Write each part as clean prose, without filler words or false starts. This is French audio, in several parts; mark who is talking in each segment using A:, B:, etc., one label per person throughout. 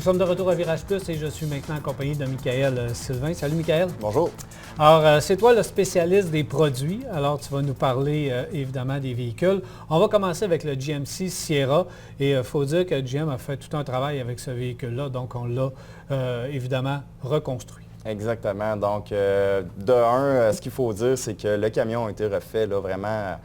A: sommes de retour à Virage Plus et je suis maintenant en compagnie de Michael Sylvain. Salut Michael.
B: Bonjour.
A: Alors, c'est toi le spécialiste des produits. Alors, tu vas nous parler évidemment des véhicules. On va commencer avec le GMC Sierra et il faut dire que GM a fait tout un travail avec ce véhicule-là. Donc, on l'a évidemment reconstruit.
B: Exactement. Donc, de un, ce qu'il faut dire, c'est que le camion a été refait là, vraiment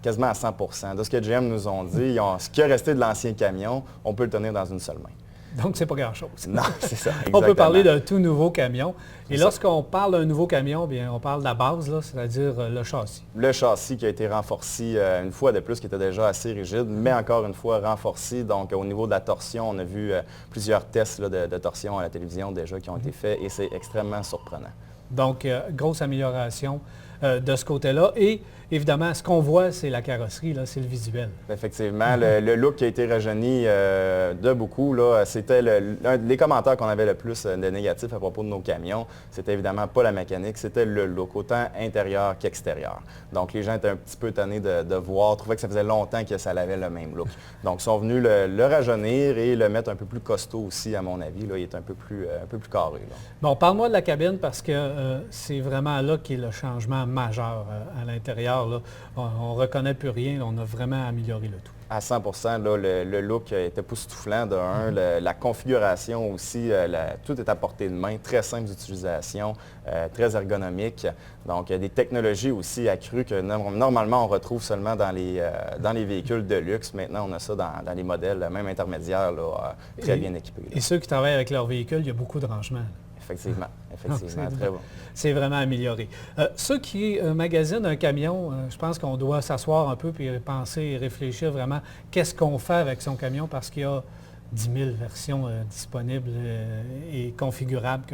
B: quasiment à 100 %. De ce que GM nous ont dit, ce qui est resté de l'ancien camion, on peut le tenir dans une seule main.
A: Donc, c'est pas grand-chose.
B: Non, c'est ça. Exactement.
A: On peut parler d'un tout nouveau camion. Et lorsqu'on parle d'un nouveau camion, bien, on parle de la base, c'est-à-dire le châssis.
B: Le châssis qui a été renforcé une fois de plus, qui était déjà assez rigide, mais encore une fois renforcé. Donc, au niveau de la torsion, on a vu plusieurs tests là, de torsion à la télévision déjà qui ont été faits et c'est extrêmement surprenant.
A: Donc, grosse amélioration de ce côté-là. Et évidemment, ce qu'on voit, c'est la carrosserie, c'est le visuel.
B: Effectivement, le look qui a été rajeuni de beaucoup, c'était les commentaires qu'on avait le plus de négatifs à propos de nos camions. C'était évidemment pas la mécanique, c'était le look, autant intérieur qu'extérieur. Donc, les gens étaient un petit peu tannés de voir, trouvaient que ça faisait longtemps que ça avait le même look. Donc, ils sont venus le rajeunir et le mettre un peu plus costaud aussi, à mon avis. Là, il est un peu plus carré. Là.
A: Bon, parle-moi de la cabine parce que c'est vraiment là qu'est le changement majeur à l'intérieur. Là. On ne reconnaît plus rien, on a vraiment amélioré le tout.
B: À 100 %, là, le look était époustouflant de un. La configuration aussi, tout est à portée de main, très simple d'utilisation, très ergonomique. Donc, des technologies aussi accrues que normalement on retrouve seulement dans les véhicules de luxe. Maintenant, on a ça dans les modèles, même intermédiaires, là, très bien équipés. Là.
A: Et ceux qui travaillent avec leur véhicule, il y a beaucoup de rangements.
B: Effectivement, très bon.
A: C'est vraiment amélioré. Ceux qui magasinent un camion, je pense qu'on doit s'asseoir un peu et penser et réfléchir vraiment qu'est-ce qu'on fait avec son camion parce qu'il y a 10 000 versions disponibles et configurables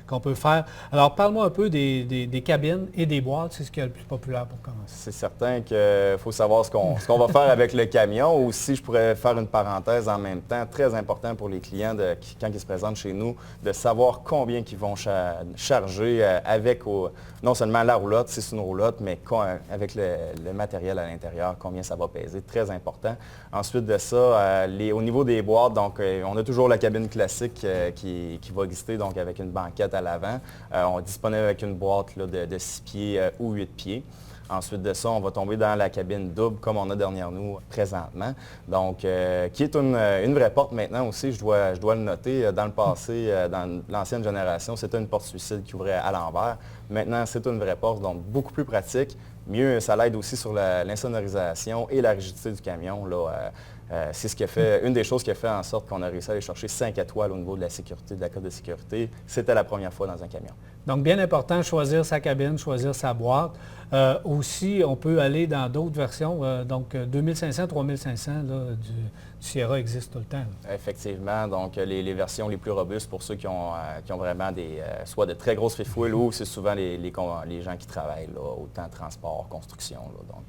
A: qu'on peut faire. Alors, parle-moi un peu des cabines et des boîtes, c'est ce qui est le plus populaire pour commencer.
B: C'est certain qu'il faut savoir ce qu'on va faire avec le camion. Aussi, je pourrais faire une parenthèse en même temps, très important pour les clients quand ils se présentent chez nous, de savoir combien ils vont charger avec non seulement la roulotte, si c'est une roulotte, mais avec le matériel à l'intérieur, combien ça va peser, très important. Ensuite de ça, au niveau des boîtes, donc, on a toujours la cabine classique qui va exister donc, avec une banquette à l'avant. On est disponible avec une boîte là, de 6 pieds ou 8 pieds. Ensuite de ça, on va tomber dans la cabine double comme on a derrière nous présentement. Donc, qui est une vraie porte maintenant aussi, je dois le noter. Dans le passé, dans l'ancienne génération, c'était une porte suicide qui ouvrait à l'envers. Maintenant, c'est une vraie porte, donc beaucoup plus pratique. Mieux, ça l'aide aussi sur l'insonorisation et la rigidité du camion. Là, c'est ce qui a fait, une des choses qui a fait en sorte qu'on a réussi à aller chercher 5 étoiles au niveau de la sécurité, de la cote de sécurité. C'était la première fois dans un camion. Donc,
A: bien important, choisir sa cabine, choisir sa boîte. Aussi, on peut aller dans d'autres versions. Donc, 2500, 3500 du Sierra existe tout le temps.
B: Là. Effectivement. Donc, les versions les plus robustes pour ceux qui ont vraiment soit de très grosses fifouilles ou c'est souvent les gens qui travaillent, là, autant transport, construction. Là, donc,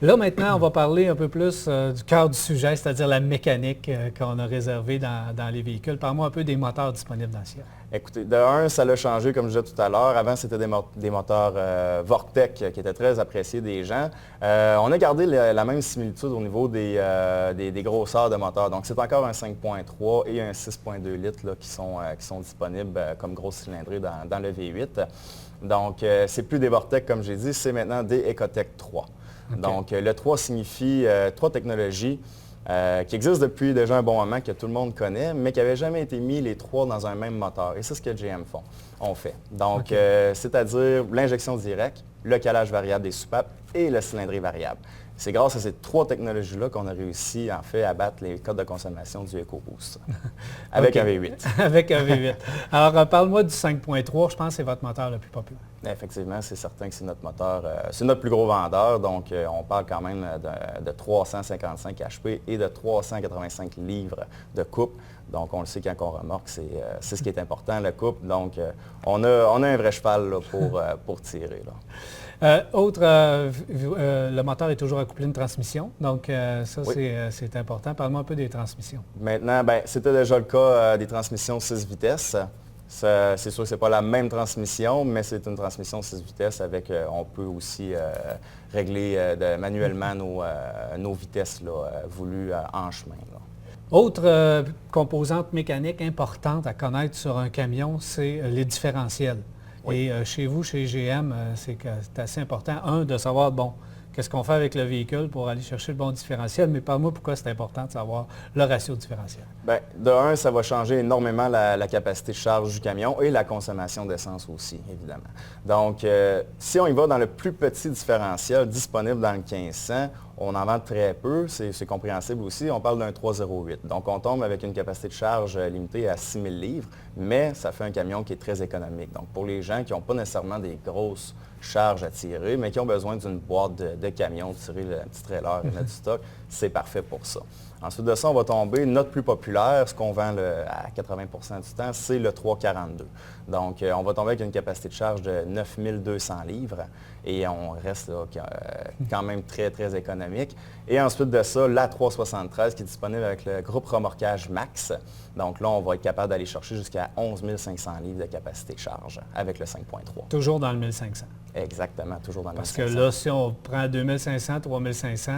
A: là, maintenant, on va parler un peu plus du cœur du sujet, c'est-à-dire la mécanique qu'on a réservée dans les véhicules. Parle-moi un peu des moteurs disponibles dans le Sierra.
B: Écoutez, de un, ça l'a changé, comme je disais tout à l'heure. Avant, c'était des moteurs Vortec qui étaient très appréciés des gens. On a gardé la même similitude au niveau des grosseurs de moteurs. Donc, c'est encore un 5.3 et un 6.2 litres là, qui sont disponibles comme grosse cylindrée dans le V8. Donc, c'est plus des Vortec, comme j'ai dit, c'est maintenant des Ecotec 3. Okay. Donc, le 3 signifie 3 technologies qui existent depuis déjà un bon moment, que tout le monde connaît, mais qui n'avaient jamais été mis les 3 dans un même moteur. Et c'est ce que GM ont fait. Donc, okay. C'est-à-dire l'injection directe, le calage variable des soupapes et le cylindrée variable. C'est grâce à ces 3 technologies-là qu'on a réussi, en fait, à battre les codes de consommation du EcoBoost avec un V8.
A: Avec un V8. Alors, parle-moi du 5.3. Je pense que c'est votre moteur le plus populaire.
B: Effectivement, c'est certain que c'est notre moteur. C'est notre plus gros vendeur. Donc, on parle quand même de 355 HP et de 385 livres de coupe. Donc, on le sait quand on remorque, c'est ce qui est important, la coupe. Donc, on a un vrai cheval là, pour tirer. Là.
A: Le moteur est toujours accouplé à une transmission, donc ça, oui. C'est important. Parle-moi un peu des transmissions.
B: Maintenant, c'était déjà le cas des transmissions 6 vitesses. C'est sûr que ce n'est pas la même transmission, mais c'est une transmission 6 vitesses avec, on peut aussi régler manuellement nos vitesses là, voulues en chemin. Là.
A: Autre composante mécanique importante à connaître sur un camion, c'est les différentiels. Oui. Et chez vous, chez GM, c'est assez important, de savoir, bon, qu'est-ce qu'on fait avec le véhicule pour aller chercher le bon différentiel, mais parle-moi pourquoi c'est important de savoir le ratio différentiel.
B: Bien, de un, ça va changer énormément la capacité de charge du camion et la consommation d'essence aussi, évidemment. Donc, si on y va dans le plus petit différentiel disponible dans le 1500, on en vend très peu, c'est compréhensible aussi. On parle d'un 308. Donc, on tombe avec une capacité de charge limitée à 6 000 livres, mais ça fait un camion qui est très économique. Donc, pour les gens qui n'ont pas nécessairement des grosses charges à tirer, mais qui ont besoin d'une boîte de camion, tirer le petit trailer et mettre du stock, c'est parfait pour ça. Ensuite de ça, on va tomber, notre plus populaire, ce qu'on vend à 80 du temps, c'est le 342. Donc, on va tomber avec une capacité de charge de 9 200 livres et on reste là, quand même très, très économique. Et ensuite de ça, la 373 qui est disponible avec le groupe remorquage Max. Donc là, on va être capable d'aller chercher jusqu'à 11 500 livres de capacité de charge avec le 5.3.
A: Toujours dans le 1500.
B: Exactement, toujours dans le 1500.
A: Parce que là, si on prend 2500, 3500,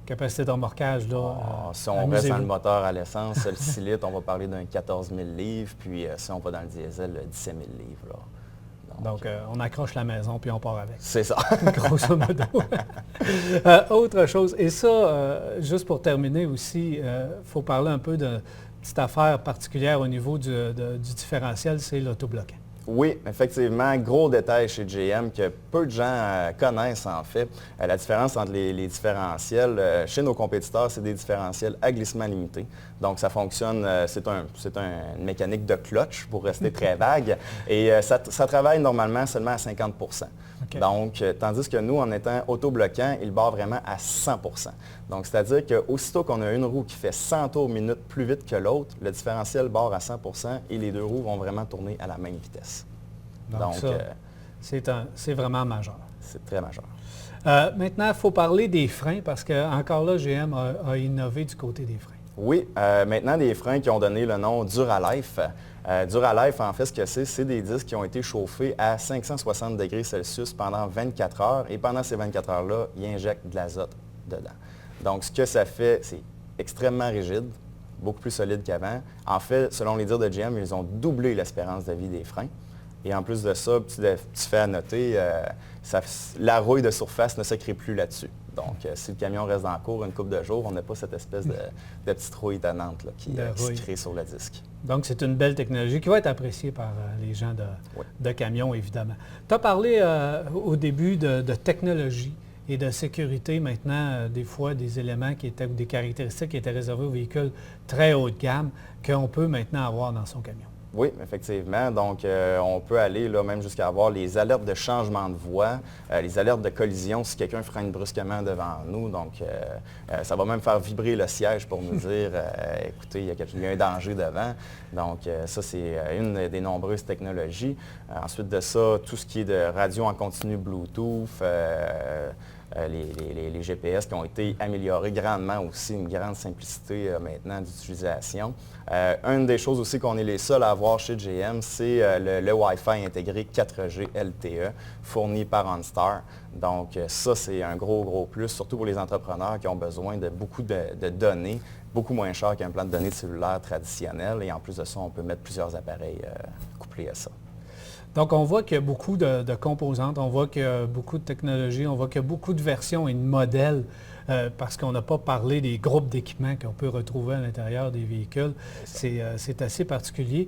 A: capacité de remorquage, là...
B: si on reste dans le moteur à l'essence, le 6 litres, on va parler d'un 14 000 livres. Puis si on va dans le diesel, 17 000 livres. Là.
A: Donc, on accroche la maison puis on part avec.
B: C'est ça.
A: Grosso modo. Autre chose, et ça, juste pour terminer aussi, il faut parler un peu de petite affaire particulière au niveau du différentiel, c'est l'autobloquant.
B: Oui, effectivement, gros détail chez GM que peu de gens connaissent en fait. La différence entre les différentiels chez nos compétiteurs, c'est des différentiels à glissement limité. Donc ça fonctionne, c'est une mécanique de clutch pour rester très vague et ça travaille normalement seulement à 50 %. Okay. Donc, tandis que nous, en étant autobloquant, il barre vraiment à 100 %. Donc, c'est-à-dire qu'aussitôt qu'on a une roue qui fait 100 tours minute plus vite que l'autre, le différentiel barre à 100 % et les deux roues vont vraiment tourner à la même vitesse.
A: Donc c'est vraiment majeur.
B: C'est très majeur.
A: Maintenant, il faut parler des freins parce que encore là, GM a innové du côté des freins.
B: Oui, maintenant des freins qui ont donné le nom Duralife. Duralife, en fait, ce que c'est des disques qui ont été chauffés à 560 degrés Celsius pendant 24 heures et pendant ces 24 heures-là, ils injectent de l'azote dedans. Donc, ce que ça fait, c'est extrêmement rigide, beaucoup plus solide qu'avant. En fait, selon les dires de GM, ils ont doublé l'espérance de vie des freins. Et en plus de ça, petit fait à noter, la rouille de surface ne se crée plus là-dessus. Donc, si le camion reste dans le cours une couple de jours, on n'a pas cette espèce de petite rouille tannante là, qui se crée sur le disque.
A: Donc, c'est une belle technologie qui va être appréciée par les gens de camions, évidemment. Tu as parlé au début de technologie et de sécurité. Maintenant, des fois, des éléments qui étaient ou des caractéristiques qui étaient réservées aux véhicules très haut de gamme qu'on peut maintenant avoir dans son camion.
B: Oui, effectivement. Donc, on peut aller là, même jusqu'à avoir les alertes de changement de voie, les alertes de collision si quelqu'un freine brusquement devant nous. Donc, ça va même faire vibrer le siège pour nous dire, écoutez, il y a un danger devant. Donc, ça, c'est une des nombreuses technologies. Ensuite de ça, tout ce qui est de radio en continu Bluetooth, les GPS qui ont été améliorés grandement aussi, une grande simplicité maintenant d'utilisation. Une des choses aussi qu'on est les seuls à avoir chez GM, c'est le Wi-Fi intégré 4G LTE fourni par OnStar. Donc ça, c'est un gros plus, surtout pour les entrepreneurs qui ont besoin de beaucoup de données, beaucoup moins cher qu'un plan de données de cellulaire traditionnel. Et en plus de ça, on peut mettre plusieurs appareils couplés à ça.
A: Donc, on voit qu'il y a beaucoup de composantes, on voit qu'il y a beaucoup de technologies, on voit qu'il y a beaucoup de versions et de modèles parce qu'on n'a pas parlé des groupes d'équipements qu'on peut retrouver à l'intérieur des véhicules. C'est assez particulier.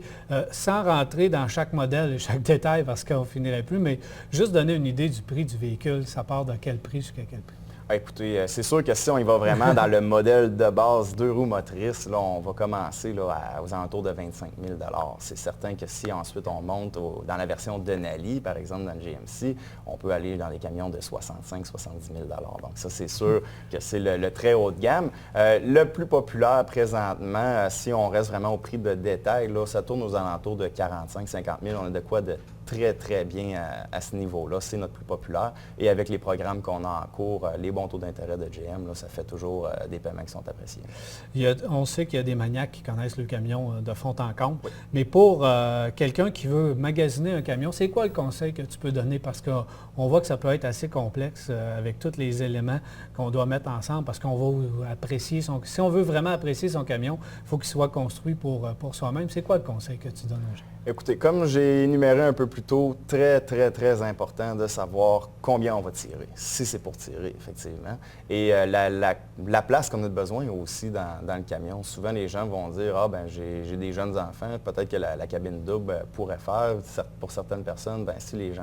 A: Sans rentrer dans chaque modèle et chaque détail parce qu'on ne finirait plus, mais juste donner une idée du prix du véhicule, ça part de quel prix jusqu'à quel prix?
B: Écoutez, c'est sûr que si on y va vraiment dans le modèle de base 2 roues motrices, là, on va commencer là, aux alentours de 25 000 $. C'est certain que si ensuite on monte dans la version Denali, par exemple dans le GMC, on peut aller dans les camions de 65 000 70 000 $. Donc ça, c'est sûr que c'est le très haut de gamme. Le plus populaire présentement, si on reste vraiment au prix de détail, là, ça tourne aux alentours de 45 000 50 000 $. On a de quoi de très, très bien à ce niveau-là. C'est notre plus populaire. Et avec les programmes qu'on a en cours, les bons taux d'intérêt de GM, là, ça fait toujours des paiements qui sont appréciés.
A: On sait qu'il y a des maniaques qui connaissent le camion de fond en comble. Oui. Mais pour quelqu'un qui veut magasiner un camion, c'est quoi le conseil que tu peux donner? Parce qu'on voit que ça peut être assez complexe avec tous les éléments qu'on doit mettre ensemble parce qu'on va apprécier si on veut vraiment apprécier son camion, il faut qu'il soit construit pour soi-même. C'est quoi le conseil que tu donnes aux gens?
B: Écoutez, comme j'ai énuméré un peu plus tôt, très, très, très important de savoir combien on va tirer, si c'est pour tirer, effectivement. Et la place qu'on a besoin aussi dans le camion. Souvent, les gens vont dire « Ah, ben j'ai des jeunes enfants, peut-être que la cabine double pourrait faire. » Pour certaines personnes, ben si les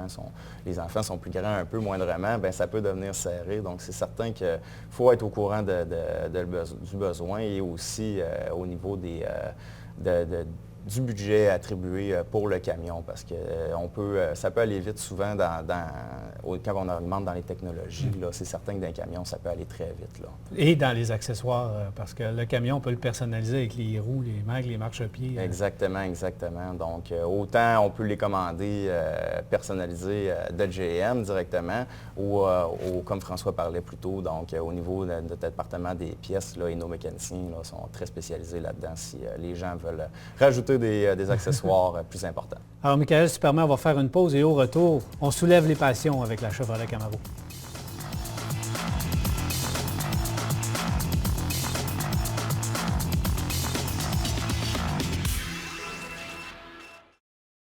B: enfants sont plus grands un peu, moindrement, ben ça peut devenir serré. Donc, c'est certain qu'il faut être au courant du besoin et aussi au niveau du budget attribué pour le camion parce que ça peut aller vite souvent quand on augmente dans les technologies. C'est certain que dans un camion, ça peut aller très vite. Là.
A: Et dans les accessoires, parce que le camion, on peut le personnaliser avec les roues, les mags, les marchepieds.
B: Exactement, exactement. Donc, autant on peut les commander personnalisés de GM directement ou comme François parlait plus tôt, donc au niveau de notre département des pièces, là, et nos mécaniciens sont très spécialisés là-dedans si les gens veulent rajouter des accessoires plus importants.
A: Alors, Michael, si tu permets, on va faire une pause et au retour, on soulève les passions avec la Chevrolet Camaro.